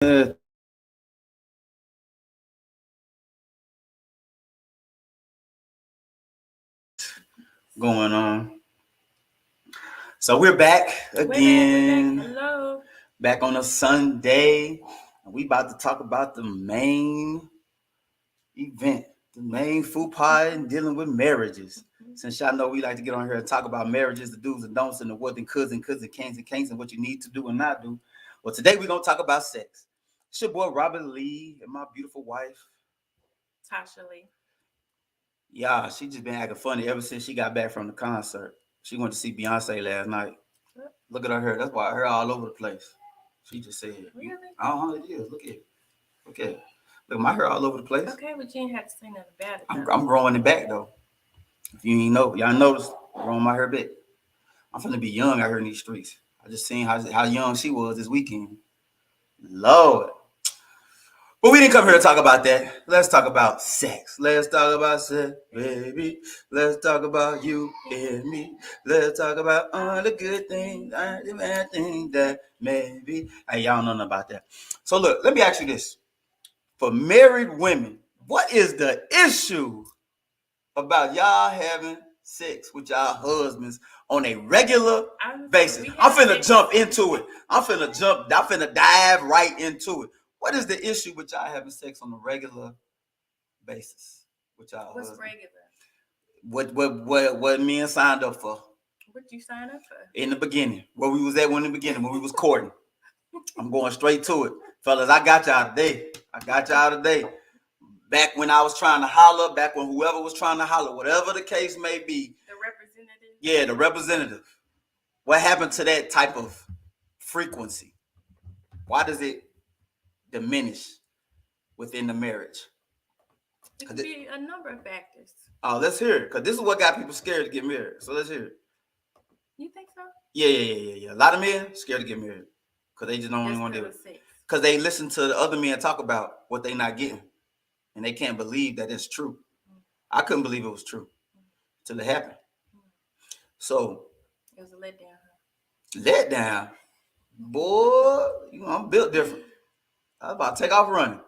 Going on. So we're back again. We're back. Hello. Back on a Sunday. We about to talk about the main event, the main food pie and dealing with marriages. Since y'all know we like to get on here and talk about marriages, the do's and don'ts, and the what and coulds and can'ts and can'ts, and what you need to do and not do. Well, today we're gonna talk about sex. It's your boy Robert Lee and my beautiful wife, Tasha Lee. Yeah, she just been acting funny ever since she got back from the concert. She went to see Beyonce last night. Look at her hair. That's why her hair all over the place. She just said, Really? I don't know what it is. Look at it. Look at it. Look, my hair all over the place. Okay, but you didn't have to say nothing about it. I'm growing it back, though. If you ain't know, y'all notice, growing my hair back. I'm finna be young out here in these streets. I just seen how young she was this weekend. Lord. But we didn't come here to talk about that. Let's talk about sex. Let's talk about sex, baby. Let's talk about you and me. Let's talk about all the good things and the bad things that maybe. Hey, y'all know nothing about that. So look, let me ask you this. For married women, what is the issue about y'all having sex with y'all husbands on a regular basis? I'm finna jump into it. I'm finna dive right into it. What is the issue with y'all having sex on a regular basis with y'all What's husband? Regular? What men signed up for? What you sign up for? In the beginning. Where we was at in the beginning, when we was courting. I'm going straight to it. Fellas, I got y'all today. Back when I was trying to holler, back when whoever was trying to holler, whatever the case may be. The representative? Yeah, the representative. What happened to that type of frequency? Why does it diminish within the marriage? It could be a number of factors. Oh, let's hear it, because this is what got people scared to get married. So let's hear it. You think so? Yeah. A lot of men scared to get married because they just don't want to do it. Because they listen to the other men talk about what they not getting, and they can't believe that it's true. I couldn't believe it was true until it happened. So it was a letdown. Letdown, boy. I'm built different. I was about to take off running.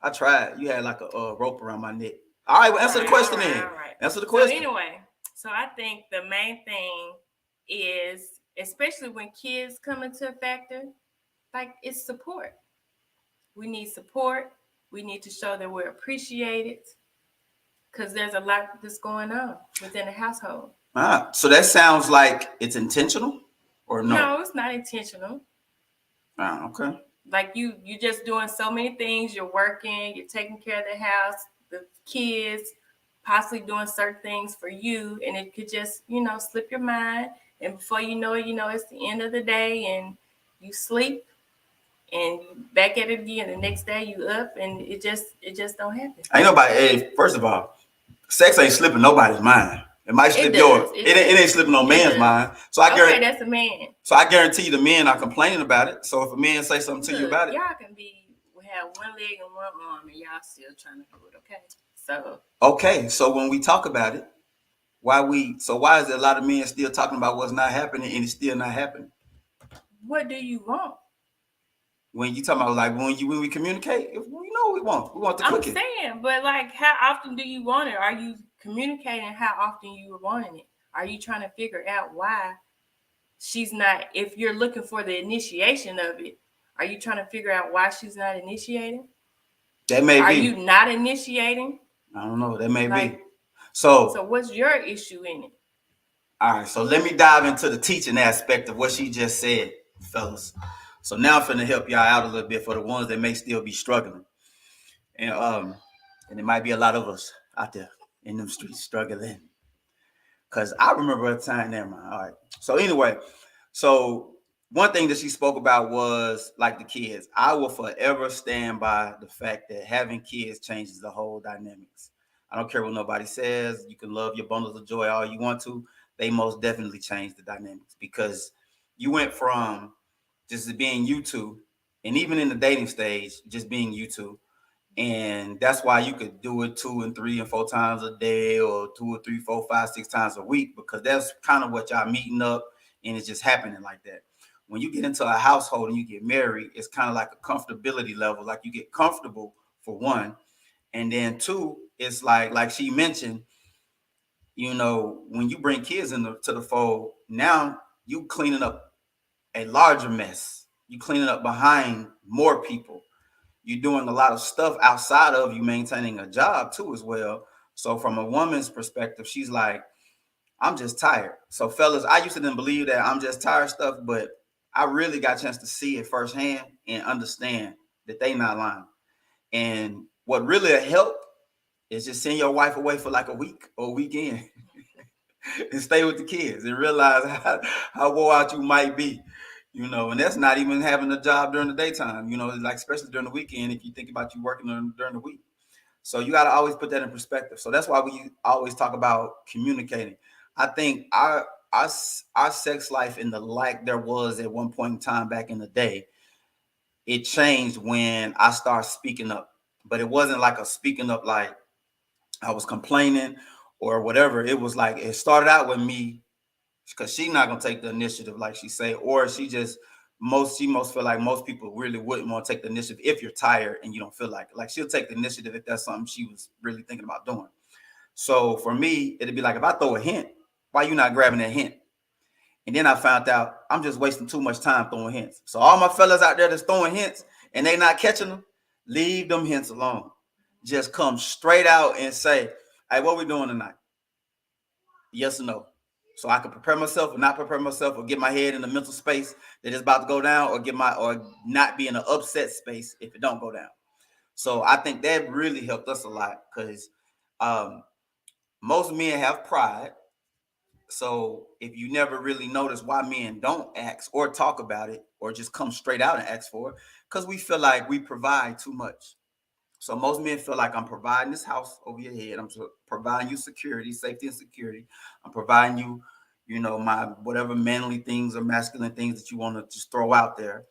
I tried. You had like a rope around my neck. All right, well, answer the question then. All right. Answer the question. So anyway, I think the main thing is, especially when kids come into a factor, like, it's support. We need support. We need to show that we're appreciated, because there's a lot that's going on within the household. So that sounds like it's intentional, or no? No, it's not intentional. Okay. Like, you just doing so many things. You're working, you're taking care of the house, the kids, possibly doing certain things for you, and it could just, slip your mind. And before you know it, it's the end of the day, and you sleep, and you back at it again. The next day you up, and it just don't happen. Ain't nobody. Hey, first of all, sex ain't slipping nobody's mind. It might slip yours. It ain't slipping no man's mind. So I guarantee that's a man. So I guarantee you the men are complaining about it. So if a man say something to you about it, y'all can have one leg and one arm, and y'all still trying to do it. So when we talk about it, why is there a lot of men still talking about what's not happening and it's still not happening? What do you want? When you talking about, like, when we communicate, if we know we want the cookie. I'm saying, but like, how often do you want it? Are you communicating how often you are wanting it? Are you trying to figure out why she's not? If you're looking for the initiation of it, are you trying to figure out why she's not initiating? That may be. Are you not initiating? I don't know. That may be. So what's your issue in it? All right, so let me dive into the teaching aspect of what she just said, fellas. So now I'm finna help y'all out a little bit for the ones that may still be struggling. And there might be a lot of us out there in them streets struggling. Cause I remember a time, never mind. All right. So anyway, one thing that she spoke about was, like, the kids. I will forever stand by the fact that having kids changes the whole dynamics. I don't care what nobody says. You can love your bundles of joy all you want to. They most definitely change the dynamics, because you went from just being you two, and even in the dating stage, just being you two. And that's why you could do it 2 and 3 and 4 times a day, or 2 or 3, 4, 5, 6 times a week, because that's kind of what y'all meeting up, and it's just happening like that. when you get into a household and you get married, it's kind of like a comfortability level. Like you get comfortable for one, and then two, it's like she mentioned, you know, when you bring kids into the fold, now you cleaning up a larger mess. You cleaning up behind more people. You're doing a lot of stuff outside of you maintaining a job too as well. So from a woman's perspective, she's like, I'm just tired. So fellas, I used to then believe that I'm just tired stuff, but I really got a chance to see it firsthand and understand that they not lying. And what really helped is just send your wife away for like a week or a weekend and stay with the kids and realize how wore out you might be, you know, and that's not even having a job during the daytime, you know, like especially during the weekend, if you think about you working during the week. So you got to always put that in perspective. So that's why we always talk about communicating. I think our sex life in the like there was at one point in time back in the day, it changed when I started speaking up. But it wasn't like a speaking up like I was complaining or whatever. It was like it started out with me because she's not gonna take the initiative like she say, or she most feel like most people really wouldn't want to take the initiative if you're tired and you don't feel like it. Like she'll take the initiative if that's something she was really thinking about doing. So for me, it'd be like if I throw a hint, why you not grabbing that hint? And then I found out I'm just wasting too much time throwing hints. So all my fellas out there that's throwing hints and they not catching them, leave them hints alone. Just come straight out and say, hey, what we doing tonight? Yes or no. So I can prepare myself or not prepare myself or get my head in the mental space that is about to go down or not be in an upset space if it don't go down. So I think that really helped us a lot because most men have pride. So if you never really notice why men don't ask or talk about it or just come straight out and ask for it, because we feel like we provide too much. So most men feel like I'm providing this house over your head. I'm providing you security, safety and security. I'm providing you, you know, my whatever manly things or masculine things that you want to just throw out there.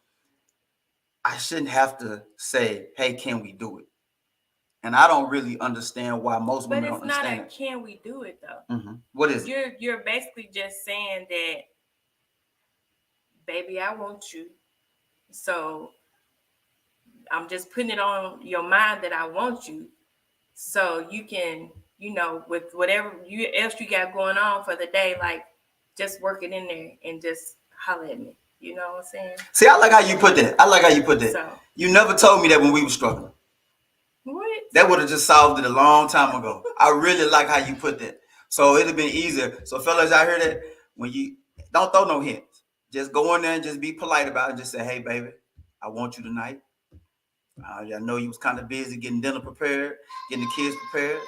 I shouldn't have to say, hey, can we do it? And I don't really understand why most women don't understand it. But it's not a can we do it though. Mm-hmm. What is it? You're basically just saying that, baby, I want you. So I'm just putting it on your mind that I want you. So you can, you know, with whatever else you got going on for the day, like just work it in there and just holler at me. You know what I'm saying? See, I like how you put that. So, you never told me that when we were struggling. what? That would have just solved it a long time ago. I really like how you put that. So it'd have been easier. So fellas, I hear that when you don't throw no hints, just go in there and just be polite about it. Just say, hey, baby, I want you tonight. I know you was kind of busy getting dinner prepared, getting the kids prepared.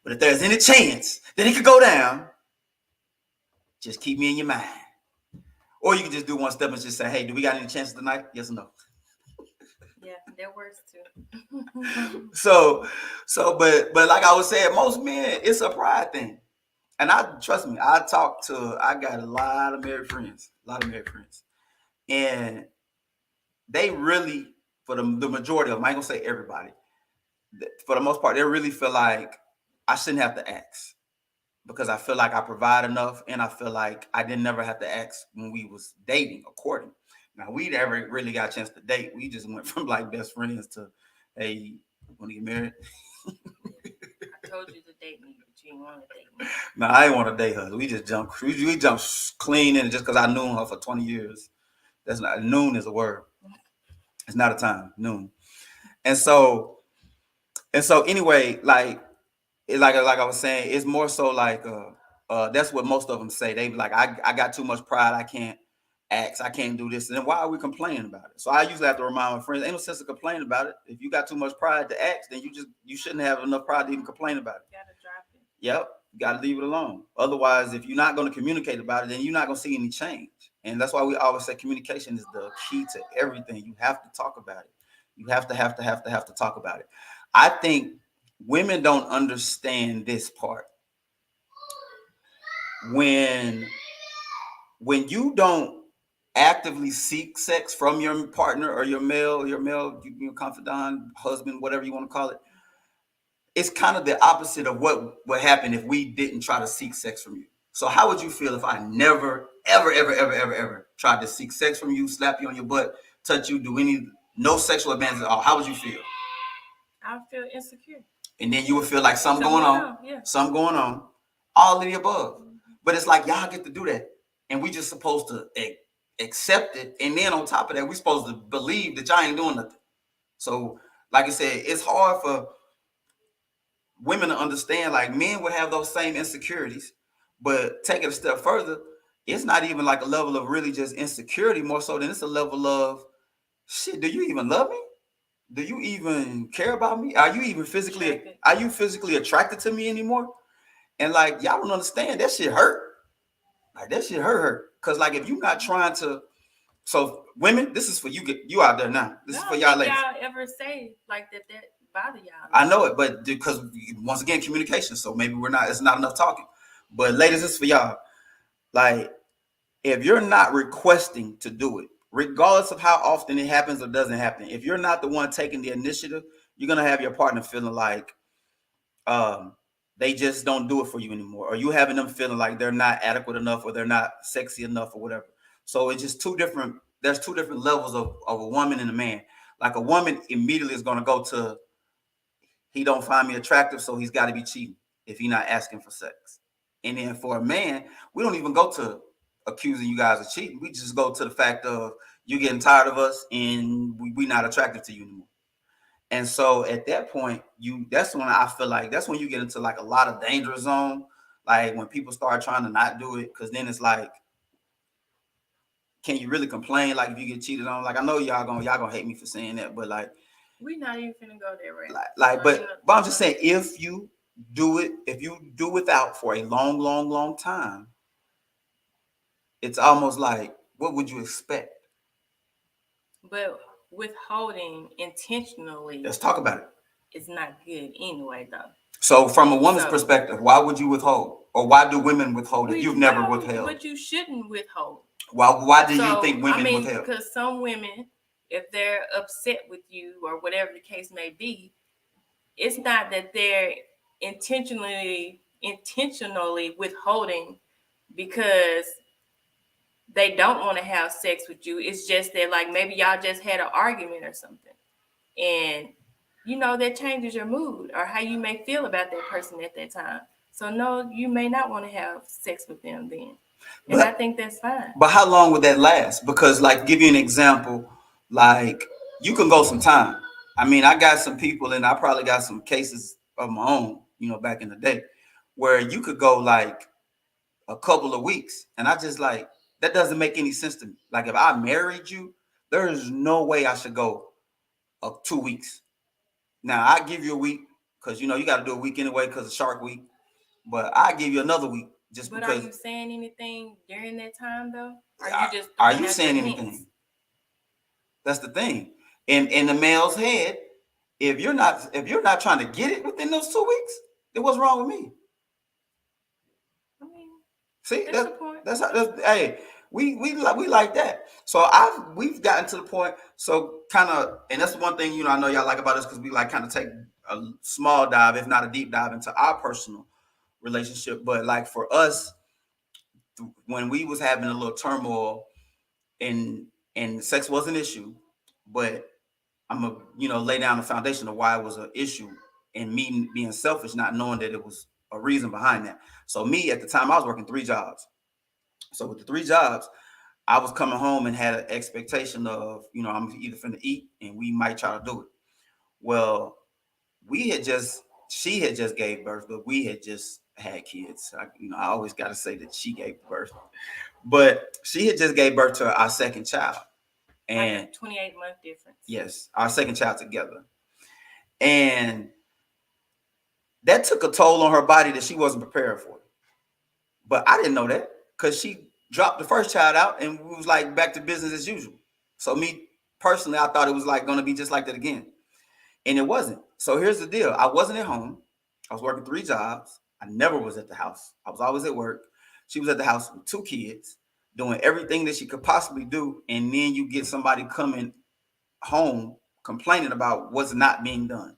But if there's any chance that it could go down, just keep me in your mind. Or you can just do one step and just say, hey, do we got any chances tonight? Yes or no? Yeah, that works too. So, but like I was saying, most men, it's a pride thing. And trust me, I got a lot of married friends, and they really, for the majority of them, I ain't gonna say everybody, for the most part, they really feel like I shouldn't have to ask because I feel like I provide enough, and I feel like I didn't never have to ask when we was dating or courting. Now we never really got a chance to date. We just went from like best friends to, hey, want to get married? I told you to date me, but you didn't want to date me. No, I didn't want to date her. We just jumped. We jumped clean in just because I knew her for 20 years. That's not noon is a word. It's not a time. Noon. And so anyway, like I was saying, it's more so like that's what most of them say. They be like, I got too much pride. I can't ask. I can't do this. And then why are we complaining about it? So I usually have to remind my friends, ain't no sense of complaining about it. If you got too much pride to ask, then you shouldn't have enough pride to even complain about it. You gotta drop it. Yep. You got to leave it alone. Otherwise, if you're not going to communicate about it, then you're not going to see any change. And that's why we always say communication is the key to everything. You have to talk about it. You have to talk about it. I think women don't understand this part. When you don't actively seek sex from your partner or your male, confidant, husband, whatever you want to call it, it's kind of the opposite of what would happen if we didn't try to seek sex from you. So how would you feel if I never, ever tried to seek sex from you, slap you on your butt, touch you, do no sexual advances at all, how would you feel? I feel insecure. And then you would feel like something Something going on, yeah. something going on, all of the above. But it's like y'all get to do that, and we just supposed to accept it. And then on top of that, we supposed to believe that y'all ain't doing nothing. So, like I said, it's hard for women to understand. Like men would have those same insecurities, but take it a step further, it's not even like a level of really just insecurity, more so than it's a level of shit. Do you even love me? Do you even care about me? Are you even physically attracted to me anymore? And like y'all don't understand, that shit hurt. Like that shit hurt. Cause like if you're not trying to, so women, this is for you out there now. This is for y'all ladies. Y'all ever say like that bother y'all? I know it, but because once again, communication. So maybe it's not enough talking. But ladies, this is for y'all. Like if you're not requesting to do it, regardless of how often it happens or doesn't happen, if you're not the one taking the initiative, you're gonna have your partner feeling like they just don't do it for you anymore, or you having them feeling like they're not adequate enough or they're not sexy enough or whatever. So it's just there's two different levels of a woman and a man. Like a woman immediately is gonna go to, he don't find me attractive, so he's got to be cheating if he's not asking for sex. And then for a man, we don't even go to accusing you guys of cheating. We just go to the fact of you getting tired of us and we not attractive to you anymore. And so at that point, that's when I feel like that's when you get into like a lot of danger zone. Like when people start trying to not do it, because then it's like, can you really complain? Like if you get cheated on, like I know y'all gonna hate me for saying that, but like we not even gonna go there, right? But I'm just saying, if you do without for a long time, it's almost like, what would you expect? But withholding intentionally, let's talk about it. It's not good anyway, though. So from a woman's perspective, why would you withhold? Or why do women withhold if you've never withheld? But you shouldn't withhold. Why do you think women withhold? Because some women, if they're upset with you or whatever the case may be, it's not that they're intentionally withholding because they don't want to have sex with you. It's just that like maybe y'all just had an argument or something, and that changes your mood or how you may feel about that person at that time. So no, you may not want to have sex with them then. And I think that's fine. But how long would that last? Because like, give you an example, like you can go some time. I mean, I got some people and I probably got some cases of my own, back in the day where you could go like a couple of weeks. And I just like, that doesn't make any sense to me. Like if I married you, there is no way I should go 2 weeks. Now I give you a week because you got to do a week anyway because of Shark Week. But I give you another week just because. But are you saying anything during that time though? Are you saying anything? That's the thing. In the male's head, if you're not trying to get it within those 2 weeks, then what's wrong with me? I mean, see, hey, we like that. So we've gotten to the point. So kind of, and that's one thing I know y'all like about us because we like kind of take a small dive, if not a deep dive, into our personal relationship. But like for us, when we was having a little turmoil and sex was an issue, but I'm gonna lay down the foundation of why it was an issue and me being selfish, not knowing that it was a reason behind that. So me at the time, I was working 3 jobs. So with the 3 jobs, I was coming home and had an expectation of, I'm either finna eat and we might try to do it. Well, she had just gave birth, but we had just had kids. I always got to say that she gave birth, but she had just gave birth to our second child. And like a 28-month difference. Yes, our second child together. And that took a toll on her body that she wasn't prepared for. But I didn't know that because she dropped the first child out and we was like back to business as usual. So me personally, I thought it was like going to be just like that again. And it wasn't. So here's the deal. I wasn't at home. I was working 3 jobs. I never was at the house. I was always at work. She was at the house with 2 kids, doing everything that she could possibly do. And then you get somebody coming home complaining about what's not being done,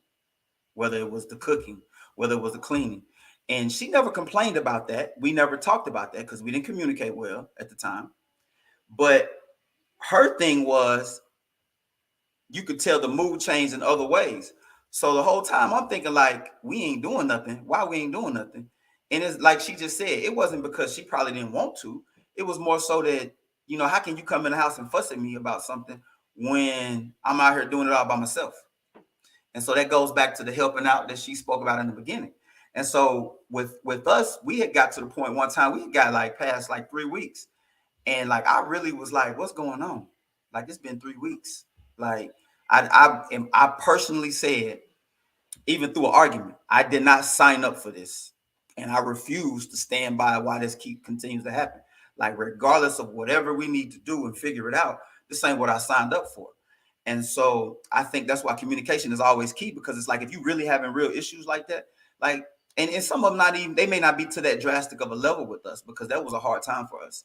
whether it was the cooking, whether it was the cleaning. And she never complained about that. We never talked about that because we didn't communicate well at the time. But her thing was, you could tell the mood changed in other ways. So the whole time I'm thinking like, we ain't doing nothing. Why we ain't doing nothing? And it's like she just said, it wasn't because she probably didn't want to. It was more so that, how can you come in the house and fuss at me about something when I'm out here doing it all by myself? And so that goes back to the helping out that she spoke about in the beginning. And so with us, we had got to the point one time, we had got like past like 3 weeks. And like, I really was like, what's going on? Like, it's been 3 weeks. Like, I personally said, even through an argument, I did not sign up for this. And I refuse to stand by why this continues to happen. Like, regardless of whatever we need to do and figure it out, this ain't what I signed up for. And so I think that's why communication is always key, because it's like, if you really having real issues like that, like, and some of them not even, they may not be to that drastic of a level with us, because that was a hard time for us.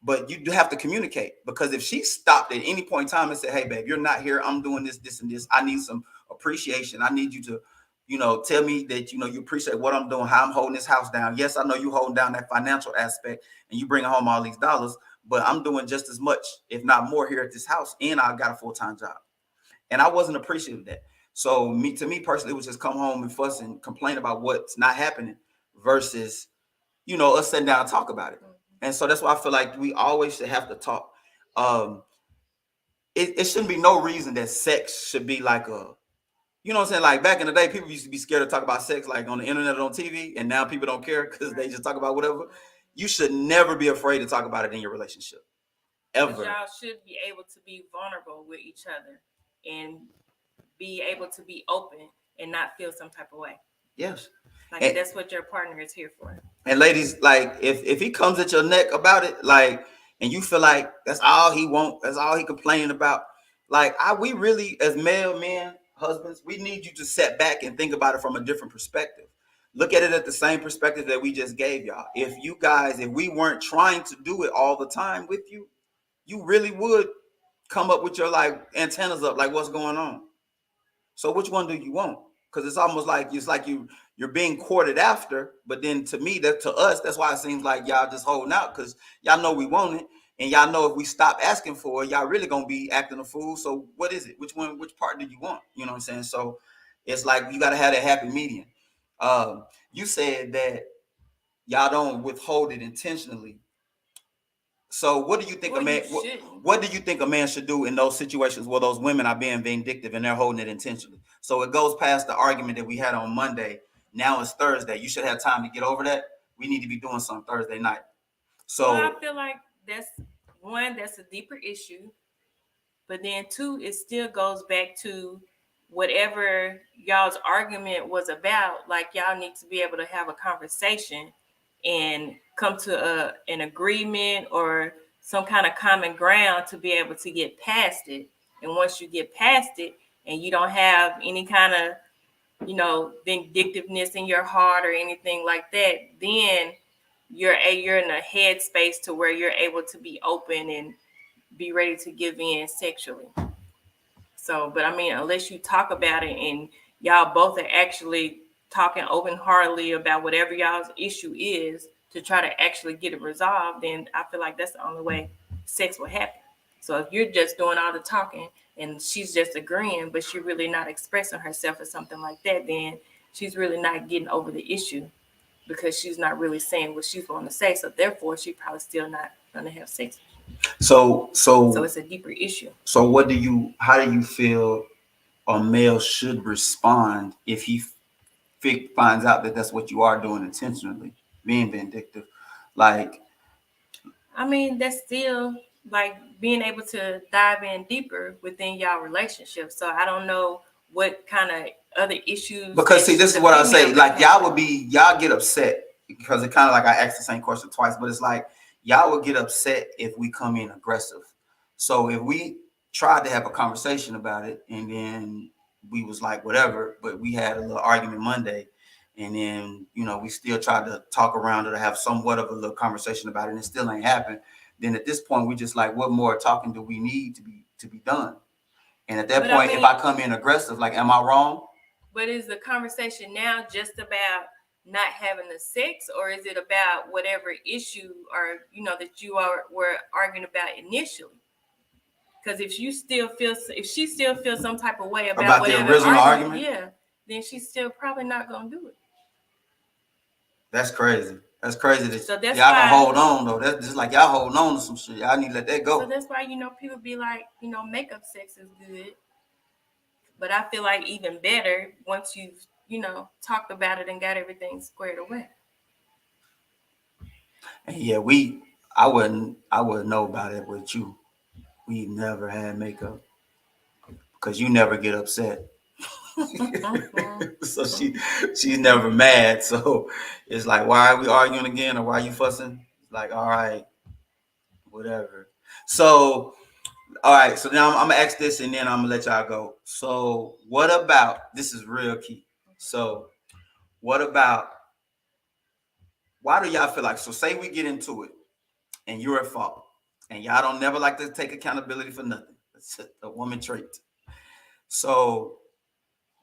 But you do have to communicate, because if she stopped at any point in time and said, hey, babe, you're not here, I'm doing this, this, and this, I need some appreciation. I need you to, tell me that, you appreciate what I'm doing, how I'm holding this house down. Yes, I know you holding down that financial aspect and you bringing home all these dollars, but I'm doing just as much, if not more, here at this house. And I got a full-time job. And I wasn't appreciative of that. So to me personally, it was just come home and fuss and complain about what's not happening versus, us sitting down and talk about it. And so that's why I feel like we always should have to talk. It shouldn't be no reason that sex should be like what I'm saying? Like, back in the day, people used to be scared to talk about sex, like on the internet or on TV. And now people don't care because they just talk about whatever. You should never be afraid to talk about it in your relationship. Ever. Y'all should be able to be vulnerable with each other and be able to be open and not feel some type of way. Yes. Like, that's what your partner is here for. And ladies, like, if he comes at your neck about it, like, and you feel like that's all he wants, that's all he complaining about, like, we really, as male men, husbands, we need you to sit back and think about it from a different perspective. Look at it at the same perspective that we just gave y'all. If we weren't trying to do it all the time with you, you really would come up with your like antennas up, like, what's going on? So which one do you want? Because it's almost like you're being courted after, but then to me, to us, that's why it seems like y'all just holding out, because y'all know we want it, and y'all know if we stop asking for it, y'all really gonna be acting a fool. So what is it? Which part do you want? You know what I'm saying? So it's like you gotta have that happy medium. You said that y'all don't withhold it intentionally. So what do you think what do you think a man should do in those situations where those women are being vindictive and they're holding it intentionally? So it goes past the argument that we had on Monday. Now it's Thursday. You should have time to get over that. We need to be doing something Thursday night. So I feel like that's a deeper issue. But then two, it still goes back to whatever y'all's argument was about. Like, y'all need to be able to have a conversation and come to an agreement or some kind of common ground to be able to get past it. And once you get past it and you don't have any kind of, vindictiveness in your heart or anything like that, then you're in a headspace to where you're able to be open and be ready to give in sexually. So, but I mean, unless you talk about it and y'all both are actually talking open-heartedly about whatever y'all's issue is to try to actually get it resolved, then I feel like that's the only way sex will happen. So if you're just doing all the talking and she's just agreeing, but she's really not expressing herself or something like that, then she's really not getting over the issue because she's not really saying what she's going to say. So therefore, she's probably still not going to have sex. So it's a deeper issue. So how do you feel a male should respond if he finds out that that's what you are doing intentionally, being vindictive? Like, I mean, that's still like being able to dive in deeper within y'all relationship. So I don't know what kind of other issues. Because see, this is what I say. Like, y'all get upset because it kind of like I asked the same question twice, but it's like y'all would get upset if we come in aggressive. So if we tried to have a conversation about it and then we was like whatever, but we had a little argument Monday, and then we still tried to talk around it or have somewhat of a little conversation about it, and it still ain't happened, then at this point we just like, what more talking do we need to be done? And at that point, if I come in aggressive, like, am I wrong? But is the conversation now just about not having the sex, or is it about whatever issue or that you were arguing about initially? Because if she still feels some type of way about the whatever original argument? yeah, then she's still probably not gonna do it. That's crazy. That's crazy that So that's y'all why, gonna hold on though. That's just like y'all holding on to some shit. Y'all need to let that go. So that's why people be like, makeup sex is good, but I feel like even better once you've talked about it and got everything squared away. And yeah, I wouldn't know about it with you. We never had makeup because you never get upset. So she's never mad. So it's like, why are we arguing again, or why are you fussing? It's like, all right, whatever. So all right, so now I'm gonna ask this, and then I'm gonna let y'all go. So what about, this is real key. So what about, why do y'all feel like, so say we get into it and you're at fault and y'all don't never like to take accountability for nothing. It's a woman trait. So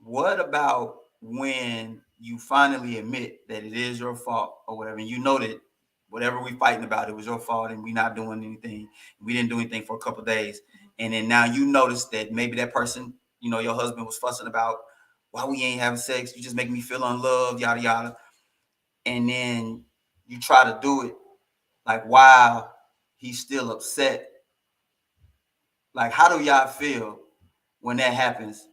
what about when you finally admit that it is your fault or whatever, and you know that whatever we fighting about, it was your fault and we not doing anything. We didn't do anything for a couple of days. And then now you notice that maybe that person, your husband was fussing about why we ain't having sex. You just make me feel unloved, yada, yada. And then you try to do it like while he's still upset. Like, how do y'all feel when that happens?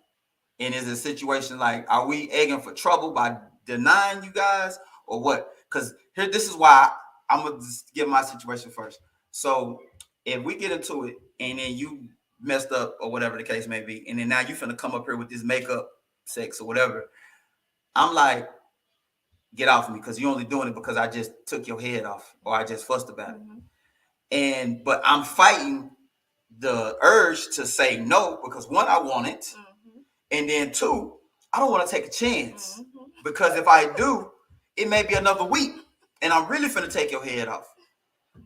And is a situation like, are we egging for trouble by denying you guys or what? Because this is why I'm going to just give my situation first. So if we get into it and then you messed up or whatever the case may be, and then now you finna come up here with this makeup sex or whatever, I'm like, get off me, because you're only doing it because I just took your head off or I just fussed about it. But I'm fighting the urge to say no because one, I want it. And then two, I don't want to take a chance because if I do, it may be another week and I'm really finna take your head off.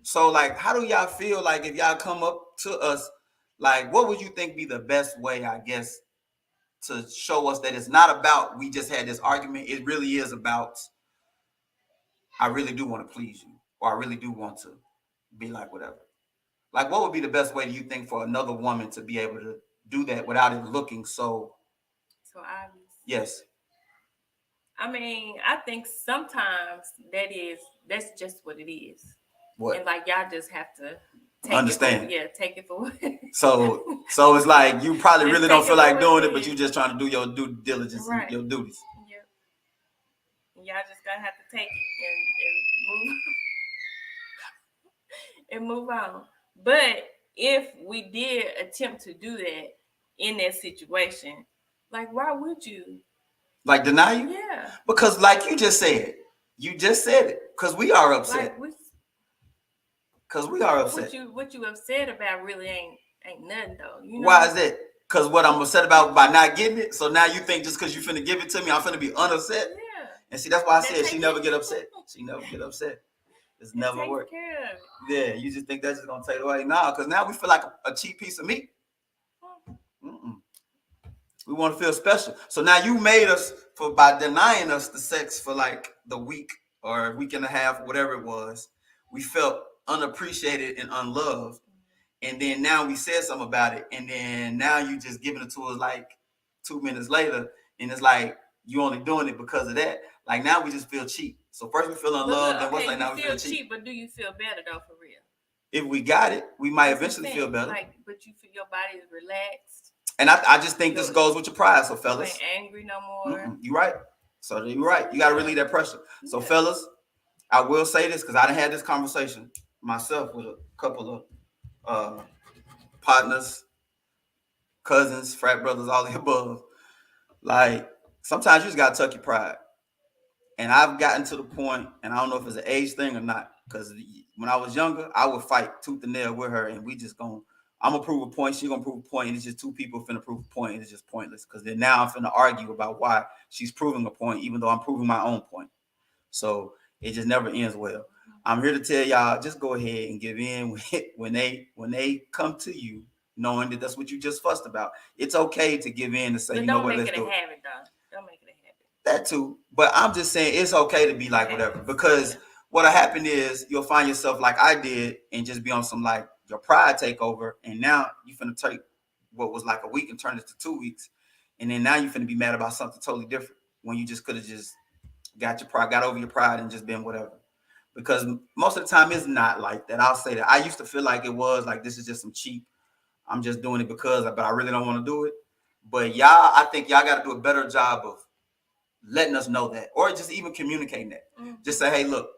So like, how do y'all feel like if y'all come up to us, like, what would you think be the best way, I guess, to show us that it's not about, we just had this argument. It really is about, I really do want to please you, or I really do want to be like whatever. Like, what would be the best way, do you think, for another woman to be able to do that without it looking so obvious? Yes. I mean, I think sometimes that's just what it is. What? And like, y'all just have to understand. Take it for what. So it's like you probably really don't feel like doing it, but you just trying to do your due diligence, right, your duties. Yep. Y'all just gonna have to take it and move on. But if we did attempt to do that in that situation, like, why would you? Like, deny you? Yeah. Because like you just said it. Because we are upset. Because we are upset. What you upset about really ain't nothing though. Why is that? Because what I'm upset about by not getting it. So now you think just because you finna give it to me, I'm finna be unupset? Yeah. And see, that's why I said she never get upset. She never get upset. It's never work. Yeah, you just think that's just gonna take it away. Nah, because now we feel like a cheap piece of meat. We want to feel special. So now you made us by denying us the sex for like the week or a week and a half, whatever it was. We felt unappreciated and unloved. And then now we said something about it. And then now you just giving it to us like 2 minutes later. And it's like, you only doing it because of that. Like, now we just feel cheap. So first we feel unloved. Then what's like, now we feel cheap. But do you feel better though, for real? If we got it, we might eventually feel better. Like, but you feel your body is relaxed. And I just think this goes with your pride. So fellas, you ain't angry no more. You right. So you're right. You got to relieve that pressure. So fellas, I will say this because I done had this conversation myself with a couple of partners, cousins, frat brothers, all the above. Like, sometimes you just got to tuck your pride. And I've gotten to the point, and I don't know if it's an age thing or not, because when I was younger, I would fight tooth and nail with her, and we just I'm gonna prove a point, she's gonna prove a point, and it's just two people finna prove a point, and it's just pointless. Because then now I'm finna argue about why she's proving a point, even though I'm proving my own point. So it just never ends well. I'm here to tell y'all, just go ahead and give in when they come to you, knowing that that's what you just fussed about. It's okay to give in and say, you know what, let's do it. Don't make it a habit. That too. But I'm just saying it's okay to be like whatever. Because what'll happen is you'll find yourself like I did and just be on some like your pride takeover. And now you finna take what was like a week and turn it to 2 weeks. And then now you finna be mad about something totally different when you just could have just got over your pride and just been whatever. Because most of the time it's not like that. I'll say that. I used to feel like it was like this is just some cheap. I'm just doing it because, but I really don't want to do it. But y'all, I think y'all got to do a better job of letting us know that, or just even communicating that. Mm-hmm. Just say, hey, look,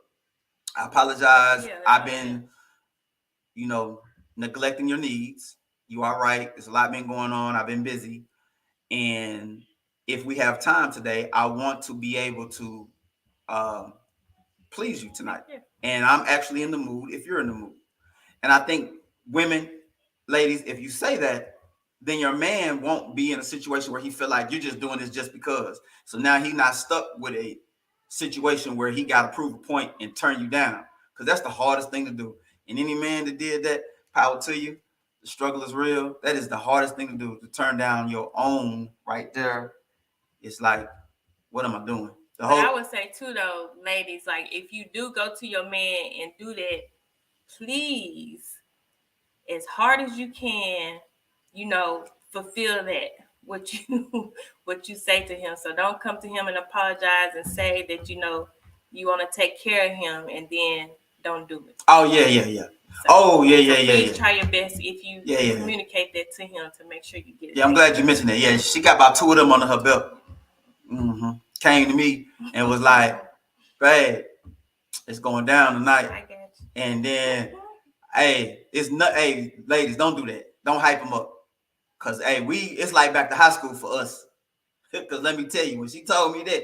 I apologize. Yeah, I've been, neglecting your needs. You are right. There's a lot been going on. I've been busy. And if we have time today, I want to be able to please you tonight. Yeah. And I'm actually in the mood if you're in the mood. And I think women, ladies, if you say that, then your man won't be in a situation where he feel like you're just doing this just because. So now he's not stuck with a situation where he got to prove a point and turn you down, because that's the hardest thing to do. And any man that did that, power to you. The struggle is real. That is the hardest thing to do, to turn down your own right there. It's like, what am I doing? I would say too, though, ladies, like if you do go to your man and do that, please, as hard as you can, fulfill that what you say to him. So don't come to him and apologize and say that you want to take care of him and then don't do it. Oh yeah. So, please try your best if you communicate that to him to make sure you get it. Yeah, I'm glad you mentioned that. Yeah, she got about 2 of them under her belt. Mm-hmm. Came to me and was like, "Babe, it's going down tonight." I got you. And then, hey, ladies, don't do that. Don't hype them up. Cause it's like back to high school for us. Cause let me tell you, when she told me that,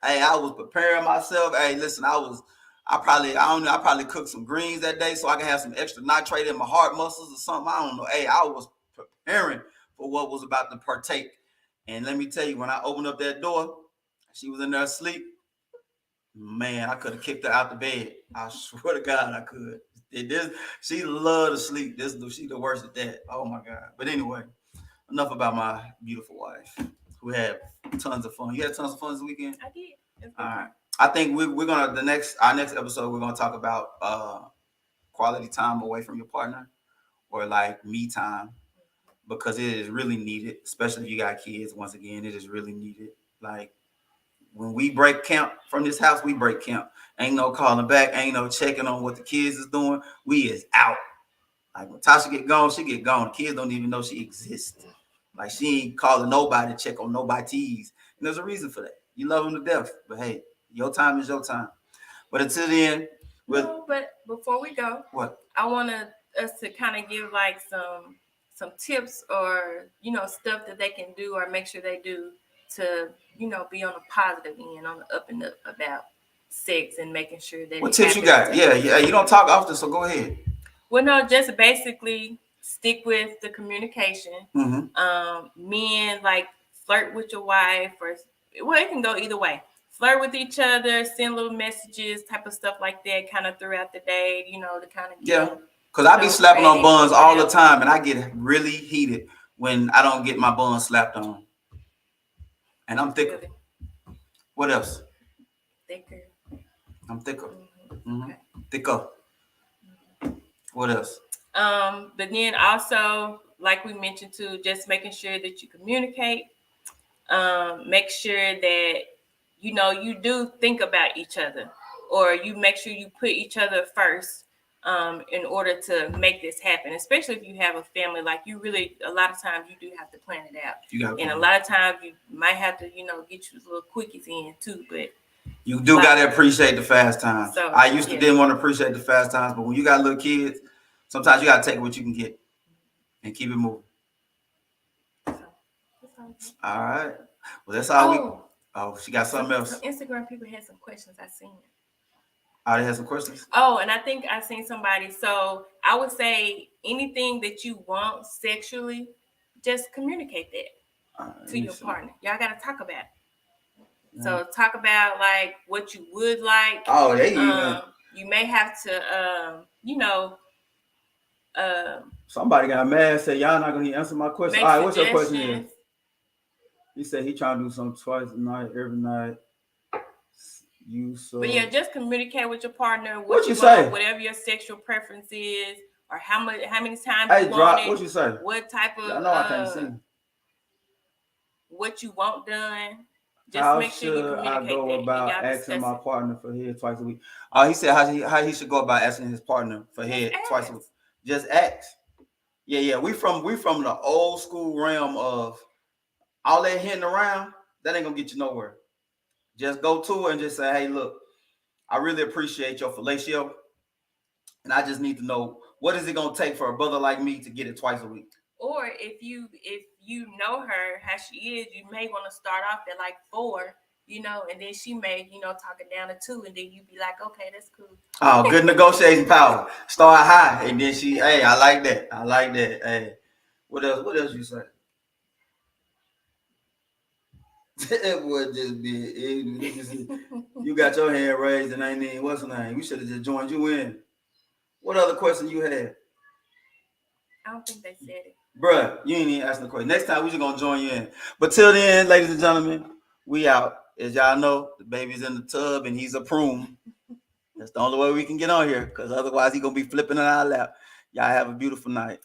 I was preparing myself. Hey, listen, I probably cooked some greens that day so I can have some extra nitrate in my heart muscles or something. I don't know. I was preparing for what was about to partake. And let me tell you, when I opened up that door, she was in there asleep. Man, I could have kicked her out the bed. I swear to God, I could. She loved to sleep. She the worst at that. Oh my God. But anyway, enough about my beautiful wife, who had tons of fun. You had tons of fun this weekend? I did. All right. I think we're gonna our next episode we're gonna talk about quality time away from your partner, or like me time, because it is really needed, especially if you got kids. Once again, it is really needed. Like when we break camp from this house, we break camp. Ain't no calling back, ain't no checking on what the kids is doing. We is out. Like when Tasha get gone, she get gone. The kids don't even know she exists. Like she ain't calling nobody to check on nobody's. And there's a reason for that. You love them to death, but hey, your time is your time. But until then, but before we go, what I want us to kind of give like some tips or stuff that they can do or make sure they do to be on the positive end, on the up and up about sex and making sure that. What tips you got? Yeah. You don't talk often, so go ahead. Well, no, just basically stick with the communication. Mm-hmm. Men, like, flirt with your wife, or it can go either way. Flirt with each other, send little messages, type of stuff like that, kind of throughout the day. To kind of because I be slapping on buns all the time, and I get really heated when I don't get my bun slapped on. And I'm thicker. Really? What else? Thicker. I'm thicker. Mm-hmm. Okay. Thicker. What else? But then also, like we mentioned too, just making sure that you communicate. Make sure that you do think about each other, or you make sure you put each other first in order to make this happen. Especially if you have a family, like a lot of times you do have to plan it out. And a lot of times you might have to, get you little quickies in too, but. You do got to appreciate the fast times. So, I used to didn't want to appreciate the fast times, but when you got little kids, sometimes you got to take what you can get and keep it moving. All right. Well, that's all she got something else. Instagram people had some questions. I seen it. Oh, they had some questions? Oh, and I think I seen somebody. So I would say anything that you want sexually, just communicate that to your partner. Y'all got to talk about it. So talk about like what you would like. Oh, there you you may have to, somebody got mad, said y'all not gonna answer my question. All right, what's your question is? He said he trying to do something twice a night, every night. You so. But yeah, just communicate with your partner What you want, say? whatever your sexual preference is, or how many times Hey, you want drop. it. What you say? What type of I know I can't sing. what you want done. Just How make sure you should I communicate go that. about asking discuss my it. partner for head twice a week? He said how he should go about asking his partner for head twice a week. Just ask. Yeah. We from the old school realm of all that hitting around. That ain't gonna get you nowhere. Just go to her and just say, hey, look, I really appreciate your fellatio, and I just need to know what is it gonna take for a brother like me to get it twice a week. Or if you know her how she is, you may want to start off at like 4, and then she may, talk it down to 2, and then you be like, okay, that's cool. Oh, good negotiating power. Start high, and then hey, I like that. Hey, what else you say? It would just be you got your hand raised and ain't even what's the name. We should have just joined you in. What other question you had? I don't think they said it. Bruh, you ain't even asking the question. Next time we just gonna join you in. But till then, ladies and gentlemen, we out. As y'all know, the baby's in the tub and he's a prune. That's the only way we can get on here, because otherwise he gonna be flipping in our lap. Y'all have a beautiful night.